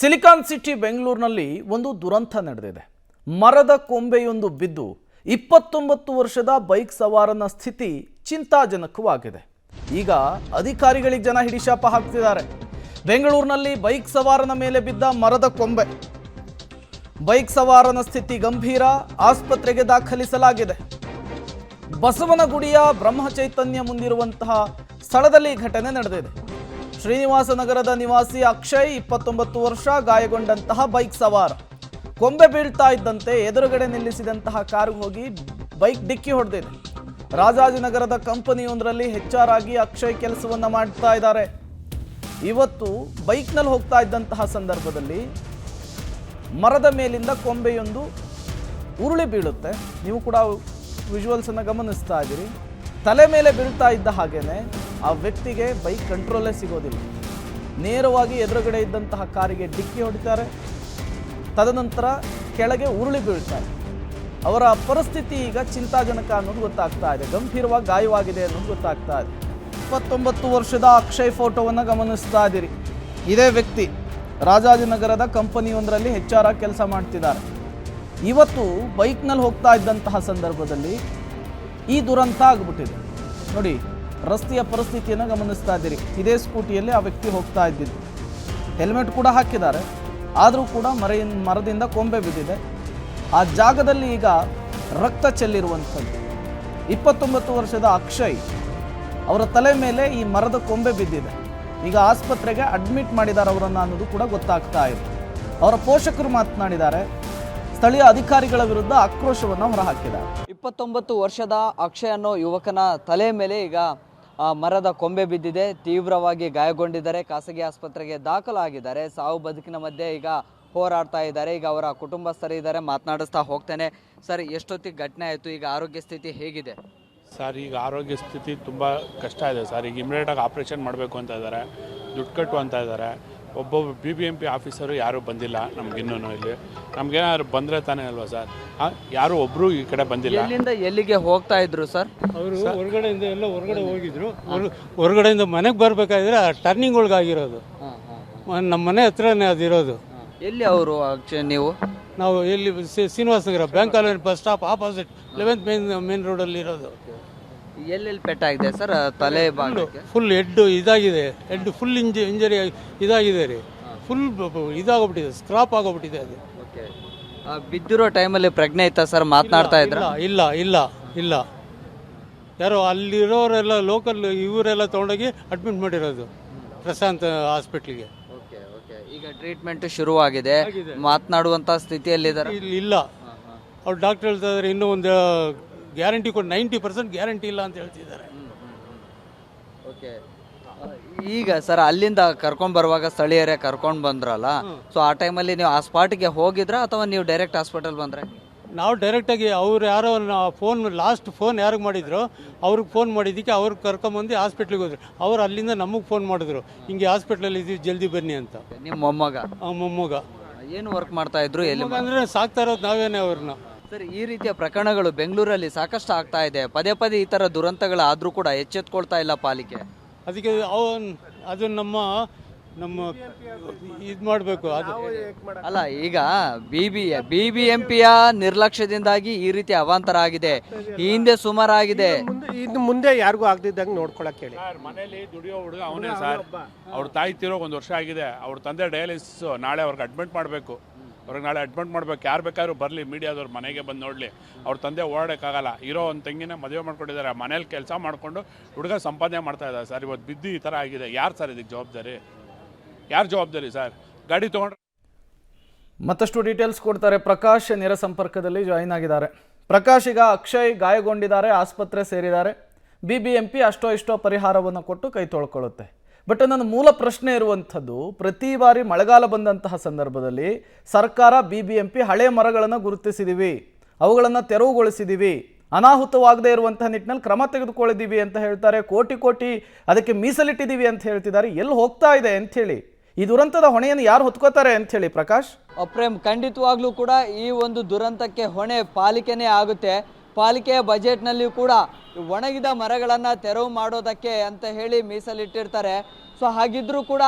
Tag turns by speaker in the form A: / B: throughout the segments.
A: Silicon city ಬೆಂಗಳೂರಿನಲ್ಲಿ ಒಂದು ದುರಂತ ನಡೆದಿದೆ. ಮರದ ಕೊಂಬೆಯೊಂದು ಬಿದ್ದು 29 ವರ್ಷದ ಬೈಕ್ ಸವಾರನ ಸ್ಥಿತಿ ಚಿಂತಾಜನಕವಾಗಿದೆ. ಈಗ ಅಧಿಕಾರಿಗಳಿಗೆ ಜನ ಹಿಡಿಶಾಪ ಹಾಕ್ತಿದ್ದಾರೆ. ಬೆಂಗಳೂರಿನಲ್ಲಿ ಬೈಕ್ ಸವಾರನ ಮೇಲೆ ಬಿದ್ದ ಮರದ ಕೊಂಬೆ. ಬೈಕ್ ಸವಾರನ ಸ್ಥಿತಿ ಗಂಭೀರ, ಆಸ್ಪತ್ರೆಗೆ ದಾಖಲಿಸಲಾಗಿದೆ. ಬಸವನಗುಡಿಯ ಬ್ರಹ್ಮಚೈತನ್ಯ ಮುಂದಿರುವಂತಹ ಸ್ಥಳದಲ್ಲಿ ಘಟನೆ ನಡೆದಿದೆ. ಶ್ರೀನಿವಾಸ ನಗರದ ನಿವಾಸಿ ಅಕ್ಷಯ್ 29 ವರ್ಷ, ಗಾಯಗೊಂಡಂತಹ ಬೈಕ್ ಸವಾರ. ಕೊಂಬೆ ಬೀಳ್ತಾ ಇದ್ದಂತೆ ಎದುರುಗಡೆ ನಿಲ್ಲಿಸಿದಂತಹ ಕಾರು ಹೋಗಿ ಬೈಕ್ ಡಿಕ್ಕಿ ಹೊಡೆದಿದೆ. ರಾಜಾಜಿನಗರದ ಕಂಪನಿಯೊಂದರಲ್ಲಿ HR ಆಗಿ ಅಕ್ಷಯ್ ಕೆಲಸವನ್ನ ಮಾಡ್ತಾ ಇದ್ದಾರೆ. ಇವತ್ತು ಬೈಕ್ನಲ್ಲಿ ಹೋಗ್ತಾ ಇದ್ದಂತಹ ಸಂದರ್ಭದಲ್ಲಿ ಮರದ ಮೇಲಿಂದ ಕೊಂಬೆಯೊಂದು ಉರುಳಿ ಬೀಳುತ್ತೆ. ನೀವು ಕೂಡ ವಿಜುವಲ್ಸ್ ಅನ್ನು ಗಮನಿಸ್ತಾ ಇದ್ದೀರಿ. ತಲೆ ಮೇಲೆ ಬೀಳ್ತಾ ಇದ್ದ ಹಾಗೇನೆ ಆ ವ್ಯಕ್ತಿಗೆ ಬೈಕ್ ಕಂಟ್ರೋಲೇ ಸಿಗೋದಿಲ್ಲ. ನೇರವಾಗಿ ಎದುರುಗಡೆ ಇದ್ದಂತಹ ಕಾರಿಗೆ ಡಿಕ್ಕಿ ಹೊಡಿತಾರೆ. ತದನಂತರ ಕೆಳಗೆ ಉರುಳಿ ಬೀಳ್ತಾರೆ. ಅವರ ಪರಿಸ್ಥಿತಿ ಈಗ ಚಿಂತಾಜನಕ ಅನ್ನೋದು ಗೊತ್ತಾಗ್ತಾ ಇದೆ. ಗಂಭೀರವಾಗಿ ಗಾಯವಾಗಿದೆ ಅನ್ನೋದು ಗೊತ್ತಾಗ್ತಾ ಇದೆ. 29 ವರ್ಷದ ಅಕ್ಷಯ್ ಫೋಟೋವನ್ನು ಗಮನಿಸ್ತಾ ಇದ್ದೀರಿ. ಇದೇ ವ್ಯಕ್ತಿ ರಾಜಾಜಿನಗರದ ಕಂಪನಿಯೊಂದರಲ್ಲಿ HR ಆಗಿ ಕೆಲಸ ಮಾಡ್ತಿದ್ದಾರೆ. ಇವತ್ತು ಬೈಕ್ನಲ್ಲಿ ಹೋಗ್ತಾ ಇದ್ದಂತಹ ಸಂದರ್ಭದಲ್ಲಿ ಈ ದುರಂತ ಆಗಿಬಿಟ್ಟಿದೆ. ನೋಡಿ, ರಸ್ತೆಯ ಪರಿಸ್ಥಿತಿಯನ್ನು ಗಮನಿಸ್ತಾ ಇದ್ದೀರಿ. ಇದೇ ಸ್ಕೂಟಿಯಲ್ಲಿ ಆ ವ್ಯಕ್ತಿ ಹೋಗ್ತಾ ಇದ್ದಿದ್ದು. ಹೆಲ್ಮೆಟ್ ಕೂಡ ಹಾಕಿದ್ದಾರೆ, ಆದರೂ ಕೂಡ ಮರದಿಂದ ಕೊಂಬೆ ಬಿದ್ದಿದೆ. ಆ ಜಾಗದಲ್ಲಿ ಈಗ ರಕ್ತ ಚೆಲ್ಲಿರುವಂಥದ್ದು. 29 ವರ್ಷದ ಅಕ್ಷಯ್ ಅವರ ತಲೆ ಮೇಲೆ ಈ ಮರದ ಕೊಂಬೆ ಬಿದ್ದಿದೆ. ಈಗ ಆಸ್ಪತ್ರೆಗೆ ಅಡ್ಮಿಟ್ ಮಾಡಿದ್ದಾರೆ ಅವರನ್ನು ಅನ್ನೋದು ಕೂಡ ಗೊತ್ತಾಗ್ತಾ ಇದೆ. ಅವರ ಪೋಷಕರು ಮಾತನಾಡಿದ್ದಾರೆ. ಸ್ಥಳೀಯ ಅಧಿಕಾರಿಗಳ ವಿರುದ್ಧ ಆಕ್ರೋಶವನ್ನು ಹೊರಹಾಕಿದ್ದಾರೆ.
B: 29 ವರ್ಷದ ಅಕ್ಷಯ್ ಅನ್ನೋ ಯುವಕನ ತಲೆ ಮೇಲೆ ಈಗ ಮರದ ಕೊಂಬೆ ಬಿದ್ದಿದೆ. ತೀವ್ರವಾಗಿ ಗಾಯಗೊಂಡಿದ್ದಾರೆ. ಖಾಸಗಿ ಆಸ್ಪತ್ರೆಗೆ ದಾಖಲಾಗಿದ್ದಾರೆ. ಸಾವು ಬದುಕಿನ ಮಧ್ಯೆ ಈಗ ಹೋರಾಡ್ತಾ ಇದ್ದಾರೆ. ಈಗ ಅವರ ಕುಟುಂಬಸ್ಥರಿದ್ದಾರೆ, ಮಾತನಾಡಿಸ್ತಾ ಹೋಗ್ತೇನೆ. ಸರ್, ಎಷ್ಟೊತ್ತಿಗೆ ಘಟನೆ ಆಯಿತು? ಈಗ ಆರೋಗ್ಯ ಸ್ಥಿತಿ ಹೇಗಿದೆ?
C: ಸರ್, ಈಗ ಆರೋಗ್ಯ ಸ್ಥಿತಿ ತುಂಬ ಕಷ್ಟ ಇದೆ ಸರ್. ಈಗ ಇಮಿಡಿಯೇಟಾಗಿ ಆಪ್ರೇಷನ್ ಮಾಡಬೇಕು ಅಂತ ಇದ್ದಾರೆ, ದುಡ್ಡು ಕಟ್ಟು ಅಂತ ಇದ್ದಾರೆ. ಒಬ್ಬೊಬ್ಬ BBMP ಆಫೀಸರು ಯಾರೂ ಬಂದಿಲ್ಲ ನಮಗಿನ್ನೂ. ಇಲ್ಲಿ ನಮಗೇನಾದ್ರು ಬಂದರೆ ತಾನೇ ಅಲ್ವಾ ಸರ್? ಯಾರು ಒಬ್ಬರು ಈ ಕಡೆ ಬಂದಿಲ್ಲ.
B: ಎಲ್ಲಿಂದ ಎಲ್ಲಿಗೆ ಹೋಗ್ತಾ ಇದ್ರು ಸರ್?
D: ಅವರು ಹೊರಗಡೆಯಿಂದ ಎಲ್ಲ ಹೊರಗಡೆ ಹೋಗಿದ್ರು. ಹೊರಗಡೆಯಿಂದ ಮನೆಗೆ ಬರಬೇಕಾದ್ರೆ ಟರ್ನಿಂಗ್ ಒಳಗಾಗಿರೋದು. ನಮ್ಮ ಮನೆ ಹತ್ರನೇ ಅದಿರೋದು.
B: ಎಲ್ಲಿ ಅವರು ಅಕ್ಷಯ್?
D: ನಾವು ಎಲ್ಲಿ Srinivasa Nagar bank colony bus stop opposite 11th main ರೋಡಲ್ಲಿ ಇರೋದು.
B: ಎಲ್ಲೆಲ್ಲಿ ಪೆಟ್ಟಾಗಿದೆ ಸರ್? ತಲೆ ಭಾಗಕ್ಕೆ
D: ಫುಲ್ ಹೆಡ್ ಇದಾಗಿದೆ. ಹೆಡ್ ಫುಲ್ ಇಂಜರಿ ಇದಾಗಿದೆ ರೀ. ಫುಲ್ ಇದಾಗೋಗ್ಬಿಟ್ಟಿದೆ, ಸ್ಕ್ರಾಪ್ ಆಗೋಗ್ಬಿಟ್ಟಿದೆ ಅದು.
B: ಓಕೆ. ಬಿದ್ದಿರೋ ಟೈಮಲ್ಲಿ ಪ್ರಜ್ಞೆ ಇತ್ತಾ ಸರ್? ಮಾತನಾಡ್ತಾ ಇದ್ರ?
D: ಇಲ್ಲ ಇಲ್ಲ ಇಲ್ಲ. ಯಾರೋ ಅಲ್ಲಿರೋರೆಲ್ಲ ಲೋಕಲ್ ಇವರೆಲ್ಲ ತೊಗೊಂಡೋಗಿ ಅಡ್ಮಿಟ್ ಮಾಡಿರೋದು ಪ್ರಶಾಂತ್ ಹಾಸ್ಪಿಟ್ಲಿಗೆ.
B: Okay okay. ಈಗ ಟ್ರೀಟ್ಮೆಂಟ್ ಶುರುವಾಗಿದೆ. ಮಾತನಾಡುವಂಥ ಸ್ಥಿತಿಯಲ್ಲಿದ್ದಾರೆ?
D: ಇಲ್ಲ. ಅವ್ರು ಡಾಕ್ಟರ್ ಹೇಳ್ತಾ ಇದ್ದಾರೆ ಇನ್ನೂ ಒಂದು ಗ್ಯಾರಂಟಿ ಕೊಟ್ಟು 90% ಗ್ಯಾರಂಟಿ ಇಲ್ಲ ಅಂತ ಹೇಳ್ತಿದ್ದಾರೆ.
B: ಓಕೆ. ಈಗ ಸರ್, ಅಲ್ಲಿಂದ ಕರ್ಕೊಂಡು ಬರುವಾಗ ಸ್ಥಳೀಯರೇ ಕರ್ಕೊಂಡು ಬಂದ್ರಲ್ಲ, ಸೊ ಆ ಟೈಮಲ್ಲಿ ನೀವು ಆ ಸ್ಪಾಟಿಗೆ ಹೋಗಿದ್ರಾ ಅಥವಾ ನೀವು ಡೈರೆಕ್ಟ್ ಹಾಸ್ಪಿಟಲ್ ಬಂದ್ರೆ?
D: ನಾವು ಡೈರೆಕ್ಟಾಗಿ ಅವ್ರು ಯಾರೋ ಲಾಸ್ಟ್ ಫೋನ್ ಯಾರಿಗೆ ಮಾಡಿದ್ರು ಅವ್ರಿಗೆ ಫೋನ್ ಮಾಡಿದ್ದಕ್ಕೆ ಅವ್ರಿಗೆ ಕರ್ಕೊಂಬಂದು ಹಾಸ್ಪಿಟ್ಲಿಗೆ ಹೋದ್ರು. ಅವ್ರು ಅಲ್ಲಿಂದ ನಮಗೆ ಫೋನ್ ಮಾಡಿದ್ರು, ಹಿಂಗೆ ಹಾಸ್ಪಿಟ್ಲಲ್ಲಿ ಇದ್ದೀವಿ ಜಲ್ದಿ ಬನ್ನಿ ಅಂತ.
B: ನಿಮ್ಮ ಮೊಮ್ಮಗ?
D: ಮೊಮ್ಮಗ.
B: ಏನು ವರ್ಕ್ ಮಾಡ್ತಾ ಇದ್ರು? ಎಲ್ಲಿ
D: ಅಂದರೆ ಸಾಕ್ತಾ ಇರೋದು ನಾವೇನೇ ಅವ್ರನ್ನ.
B: ಸರ್, ಈ ರೀತಿಯ ಪ್ರಕರಣಗಳು ಬೆಂಗಳೂರಲ್ಲಿ ಸಾಕಷ್ಟು ಆಗ್ತಾ ಇದೆ. ಪದೇ ಪದೇ ಈ ಥರ ದುರಂತಗಳಾದರೂ ಕೂಡ ಎಚ್ಚೆತ್ಕೊಳ್ತಾ ಇಲ್ಲ ಪಾಲಿಕೆ.
D: ಅದಕ್ಕೆ ಅದು ನಮ್ಮ ಇದು ಮಾಡಬೇಕು. ಅದು
B: ಅಲ್ಲ, ಈಗ BBMPಯ ನಿರ್ಲಕ್ಷ್ಯದಿಂದಾಗಿ ಈ ರೀತಿ ಅವಾಂತರ ಆಗಿದೆ. ಈ ಹಿಂದೆ ಸುಮಾರಾಗಿದೆ.
E: ಇನ್ನು ಮುಂದೆ ಯಾರಿಗೂ ಆಗದಿದ್ದಂಗೆ ನೋಡ್ಕೊಳಕ್ಕೆ ಹೇಳಿ.
C: ಮನೇಲಿ ದುಡಿಯೋ ಹುಡುಗ ಅವನೇ ಸರ್. ಅವ್ರ ತಾಯಿ ತೀರೋಗಿ 1 ವರ್ಷ ಆಗಿದೆ. ಅವ್ರ ತಂದೆ ಡಯಾಲಿಸಿಸ್. ನಾಳೆ ಅವ್ರಿಗೆ ಅಡ್ಮಿಟ್ ಮಾಡಬೇಕು. ಅವ್ರಿಗೆ ನಾಳೆ ಅಡ್ಮಿಟ್ ಮಾಡ್ಬೇಕು. ಯಾರು ಬೇಕಾದ್ರೂ ಬರಲಿ, ಮೀಡಿಯಾದವ್ರು ಮನೆಗೆ ಬಂದು ನೋಡಲಿ. ಅವ್ರ ತಂದೆ ಓಡಾಡೋಕ್ಕಾಗಲ್ಲ. ಇರೋ ಒಂದು ತಂಗಿನ ಮದುವೆ ಮಾಡ್ಕೊಂಡಿದ್ದಾರೆ. ಮನೇಲಿ ಕೆಲಸ ಮಾಡಿಕೊಂಡು ಹುಡುಗ ಸಂಪಾದನೆ ಮಾಡ್ತಾ ಇದ್ದಾರೆ ಸರ್. ಇವತ್ತು ಬಿದ್ದು ಈ ಥರ ಆಗಿದೆ. ಯಾರು ಸರ್ ಇದಕ್ಕೆ ಜವಾಬ್ದಾರಿ? ಯಾರು ಜವಾಬ್ದಾರಿ ಸರ್? ಗಾಡಿ ತೊಗೊಂಡ್ರೆ
A: ಮತ್ತಷ್ಟು ಡೀಟೇಲ್ಸ್ ಕೊಡ್ತಾರೆ. ಪ್ರಕಾಶ್ ನೇರ ಸಂಪರ್ಕದಲ್ಲಿ ಜಾಯಿನ್ ಆಗಿದ್ದಾರೆ. ಪ್ರಕಾಶ್, ಈಗ ಅಕ್ಷಯ್ ಗಾಯಗೊಂಡಿದ್ದಾರೆ, ಆಸ್ಪತ್ರೆ ಸೇರಿದ್ದಾರೆ. BBMP ಅಷ್ಟೋ ಇಷ್ಟೋ ಪರಿಹಾರವನ್ನು ಕೊಟ್ಟು ಕೈ ತೊಳ್ಕೊಳ್ಳುತ್ತೆ. ಬಟ್ ನನ್ನ ಮೂಲ ಪ್ರಶ್ನೆ ಇರುವಂಥದ್ದು, ಪ್ರತಿ ಬಾರಿ ಮಳೆಗಾಲ ಬಂದಂತಹ ಸಂದರ್ಭದಲ್ಲಿ ಸರ್ಕಾರ BBMP ಹಳೆ ಮರಗಳನ್ನು ಗುರುತಿಸಿದ್ದೀವಿ, ಅವುಗಳನ್ನು ತೆರವುಗೊಳಿಸಿದ್ದೀವಿ, ಅನಾಹುತವಾಗದೇ ಇರುವಂತಹ ನಿಟ್ಟಿನಲ್ಲಿ ಕ್ರಮ ತೆಗೆದುಕೊಳ್ಳಿದ್ದೀವಿ ಅಂತ ಹೇಳ್ತಾರೆ. ಕೋಟಿ ಅದಕ್ಕೆ ಮೀಸಲಿಟ್ಟಿದ್ದೀವಿ ಅಂತ ಹೇಳ್ತಿದ್ದಾರೆ. ಎಲ್ಲಿ ಹೋಗ್ತಾ ಇದೆ ಅಂಥೇಳಿ, ಈ ದುರಂತದ ಹೊಣೆಯನ್ನು ಯಾರು ಹೊತ್ಕೋತಾರೆ ಅಂಥೇಳಿ ಪ್ರಕಾಶ್?
B: ಪ್ರೇಮ್, ಖಂಡಿತವಾಗ್ಲೂ ಕೂಡ ಈ ಒಂದು ದುರಂತಕ್ಕೆ ಹೊಣೆ ಪಾಲಿಕೆನೇ ಆಗುತ್ತೆ. ಪಾಲಿಕೆಯ ಬಜೆಟ್ನಲ್ಲಿ ಕೂಡ ಒಣಗಿದ ಮರಗಳನ್ನು ತೆರವು ಮಾಡೋದಕ್ಕೆ ಅಂತ ಹೇಳಿ ಮೀಸಲಿಟ್ಟಿರ್ತಾರೆ. ಸೊ ಹಾಗಿದ್ರೂ ಕೂಡ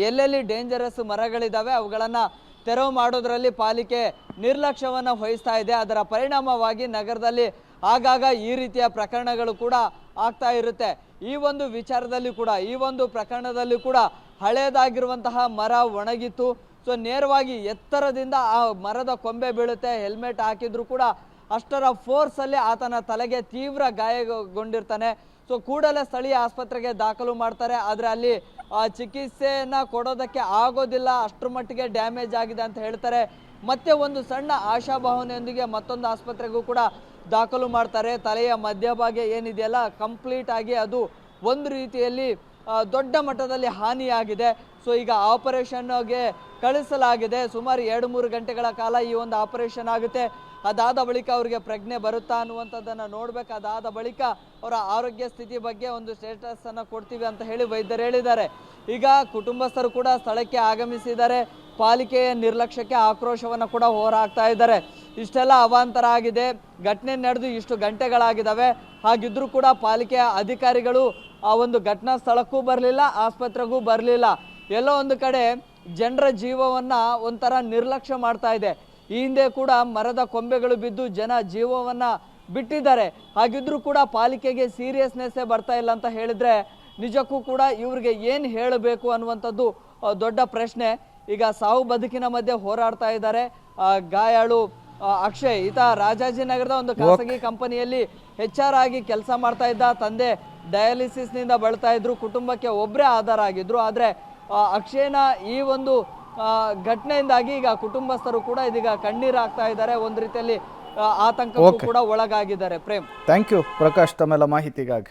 B: ಎಲ್ಲೆಲ್ಲಿ ಡೇಂಜರಸ್ ಮರಗಳಿದ್ದಾವೆ ಅವುಗಳನ್ನು ತೆರವು ಮಾಡೋದ್ರಲ್ಲಿ ಪಾಲಿಕೆ ನಿರ್ಲಕ್ಷ್ಯವನ್ನು ವಹಿಸ್ತಾ ಇದೆ. ಅದರ ಪರಿಣಾಮವಾಗಿ ನಗರದಲ್ಲಿ ಆಗಾಗ ಈ ರೀತಿಯ ಪ್ರಕರಣಗಳು ಕೂಡ ಆಗ್ತಾ ಇರುತ್ತೆ. ಈ ಒಂದು ವಿಚಾರದಲ್ಲಿ ಕೂಡ ಈ ಒಂದು ಪ್ರಕರಣದಲ್ಲಿ ಕೂಡ ಹಳೆಯದಾಗಿರುವಂತಹ ಮರ ಒಣಗಿತ್ತು. ಸೊ ನೇರವಾಗಿ ಎತ್ತರದಿಂದ ಆ ಮರದ ಕೊಂಬೆ ಬೀಳುತ್ತೆ. ಹೆಲ್ಮೆಟ್ ಹಾಕಿದ್ರು ಕೂಡ ಅಷ್ಟರ ಫೋರ್ಸಲ್ಲಿ ಆತನ ತಲೆಗೆ ತೀವ್ರ ಗಾಯಗೊಂಡಿರ್ತಾನೆ. ಸೊ ಕೂಡಲೇ ಸ್ಥಳೀಯ ಆಸ್ಪತ್ರೆಗೆ ದಾಖಲು ಮಾಡ್ತಾರೆ. ಆದರೆ ಅಲ್ಲಿ ಚಿಕಿತ್ಸೆಯನ್ನು ಕೊಡೋದಕ್ಕೆ ಆಗೋದಿಲ್ಲ, ಅಷ್ಟರ ಮಟ್ಟಿಗೆ ಡ್ಯಾಮೇಜ್ ಆಗಿದೆ ಅಂತ ಹೇಳ್ತಾರೆ. ಮತ್ತೆ ಒಂದು ಸಣ್ಣ ಆಶಾಭಾವನೆಯೊಂದಿಗೆ ಮತ್ತೊಂದು ಆಸ್ಪತ್ರೆಗೂ ಕೂಡ ದಾಖಲು ಮಾಡ್ತಾರೆ. ತಲೆಯ ಮಧ್ಯಭಾಗ ಏನಿದೆಯಲ್ಲ ಕಂಪ್ಲೀಟ್ ಆಗಿ ಅದು ಒಂದು ರೀತಿಯಲ್ಲಿ ದೊಡ್ಡ ಮಟ್ಟದಲ್ಲಿ ಹಾನಿಯಾಗಿದೆ. ಸೊ ಈಗ ಆಪರೇಷನ್ಗೆ ಕಳಿಸಲಾಗಿದೆ. ಸುಮಾರು 2-3 ಗಂಟೆಗಳ ಕಾಲ ಈ ಒಂದು ಆಪರೇಷನ್ ಆಗುತ್ತೆ. ಅದಾದ ಬಳಿಕ ಅವರಿಗೆ ಪ್ರಜ್ಞೆ ಬರುತ್ತಾ ಅನ್ನುವಂಥದ್ದನ್ನು ನೋಡ್ಬೇಕು. ಅದಾದ ಬಳಿಕ ಅವರ ಆರೋಗ್ಯ ಸ್ಥಿತಿ ಬಗ್ಗೆ ಒಂದು ಸ್ಟೇಟಸ್ ಅನ್ನು ಕೊಡ್ತೀವಿ ಅಂತ ಹೇಳಿ ವೈದ್ಯರು ಹೇಳಿದ್ದಾರೆ. ಈಗ ಕುಟುಂಬಸ್ಥರು ಕೂಡ ಸ್ಥಳಕ್ಕೆ ಆಗಮಿಸಿದ್ದಾರೆ. ಪಾಲಿಕೆಯ ನಿರ್ಲಕ್ಷ್ಯಕ್ಕೆ ಆಕ್ರೋಶವನ್ನು ಕೂಡ ಹೊರಹಾಕ್ತಾ ಇದ್ದಾರೆ. ಇಷ್ಟೆಲ್ಲ ಅವಾಂತರ ಆಗಿದೆ, ಘಟನೆ ನಡೆದು ಇಷ್ಟು ಗಂಟೆಗಳಾಗಿದ್ದಾವೆ. ಹಾಗಿದ್ರೂ ಕೂಡ ಪಾಲಿಕೆಯ ಅಧಿಕಾರಿಗಳು ಆ ಒಂದು ಘಟನಾ ಸ್ಥಳಕ್ಕೂ ಬರಲಿಲ್ಲ, ಆಸ್ಪತ್ರೆಗೂ ಬರಲಿಲ್ಲ. ಎಲ್ಲೋ ಒಂದು ಕಡೆ ಜನರ ಜೀವವನ್ನು ಒಂಥರ ನಿರ್ಲಕ್ಷ್ಯ ಮಾಡ್ತಾ ಇದೆ. ಈ ಹಿಂದೆ ಕೂಡ ಮರದ ಕೊಂಬೆಗಳು ಬಿದ್ದು ಜನ ಜೀವವನ್ನು ಬಿಟ್ಟಿದ್ದಾರೆ. ಹಾಗಿದ್ರೂ ಕೂಡ ಪಾಲಿಕೆಗೆ ಸೀರಿಯಸ್ನೆಸ್ಸೇ ಬರ್ತಾ ಇಲ್ಲ ಅಂತ ಹೇಳಿದ್ರೆ ನಿಜಕ್ಕೂ ಕೂಡ ಇವ್ರಿಗೆ ಏನು ಹೇಳಬೇಕು ಅನ್ನುವಂಥದ್ದು ದೊಡ್ಡ ಪ್ರಶ್ನೆ. ಈಗ ಸಾವು ಬದುಕಿನ ಮಧ್ಯೆ ಹೋರಾಡ್ತಾ ಇದ್ದಾರೆ. ಗಾಯಾಳು ಅಕ್ಷಯ್ ಈತ ರಾಜಾಜಿನಗರದ ಒಂದು ಖಾಸಗಿ ಕಂಪನಿಯಲ್ಲಿ HR ಆಗಿ ಕೆಲಸ ಮಾಡ್ತಾ ಇದ್ದ. ತಂದೆ ಡಯಾಲಿಸಿಸ್ನಿಂದ ಬಳಲ್ತಾ ಇದ್ರು. ಕುಟುಂಬಕ್ಕೆ ಒಬ್ಬರೇ ಆಧಾರ ಆಗಿದ್ರು. ಆದರೆ ಅಕ್ಷಯ್ನ ಈ ಒಂದು ಘಟನೆಯಿಂದಾಗಿ ಈಗ ಕುಟುಂಬಸ್ಥರು ಕೂಡ ಇದೀಗ ಕಣ್ಣೀರು ಹಾಕ್ತಾ ಇದ್ದಾರೆ. ಒಂದು ರೀತಿಯಲ್ಲಿ ಆತಂಕಕ್ಕೂ ಕೂಡ ಒಳಗಾಗಿದ್ದಾರೆ. ಪ್ರೇಮ್,
A: ಥ್ಯಾಂಕ್ ಯು ಪ್ರಕಾಶ್ ತಮ್ಮೆಲ್ಲ ಮಾಹಿತಿಗಾಗಿ.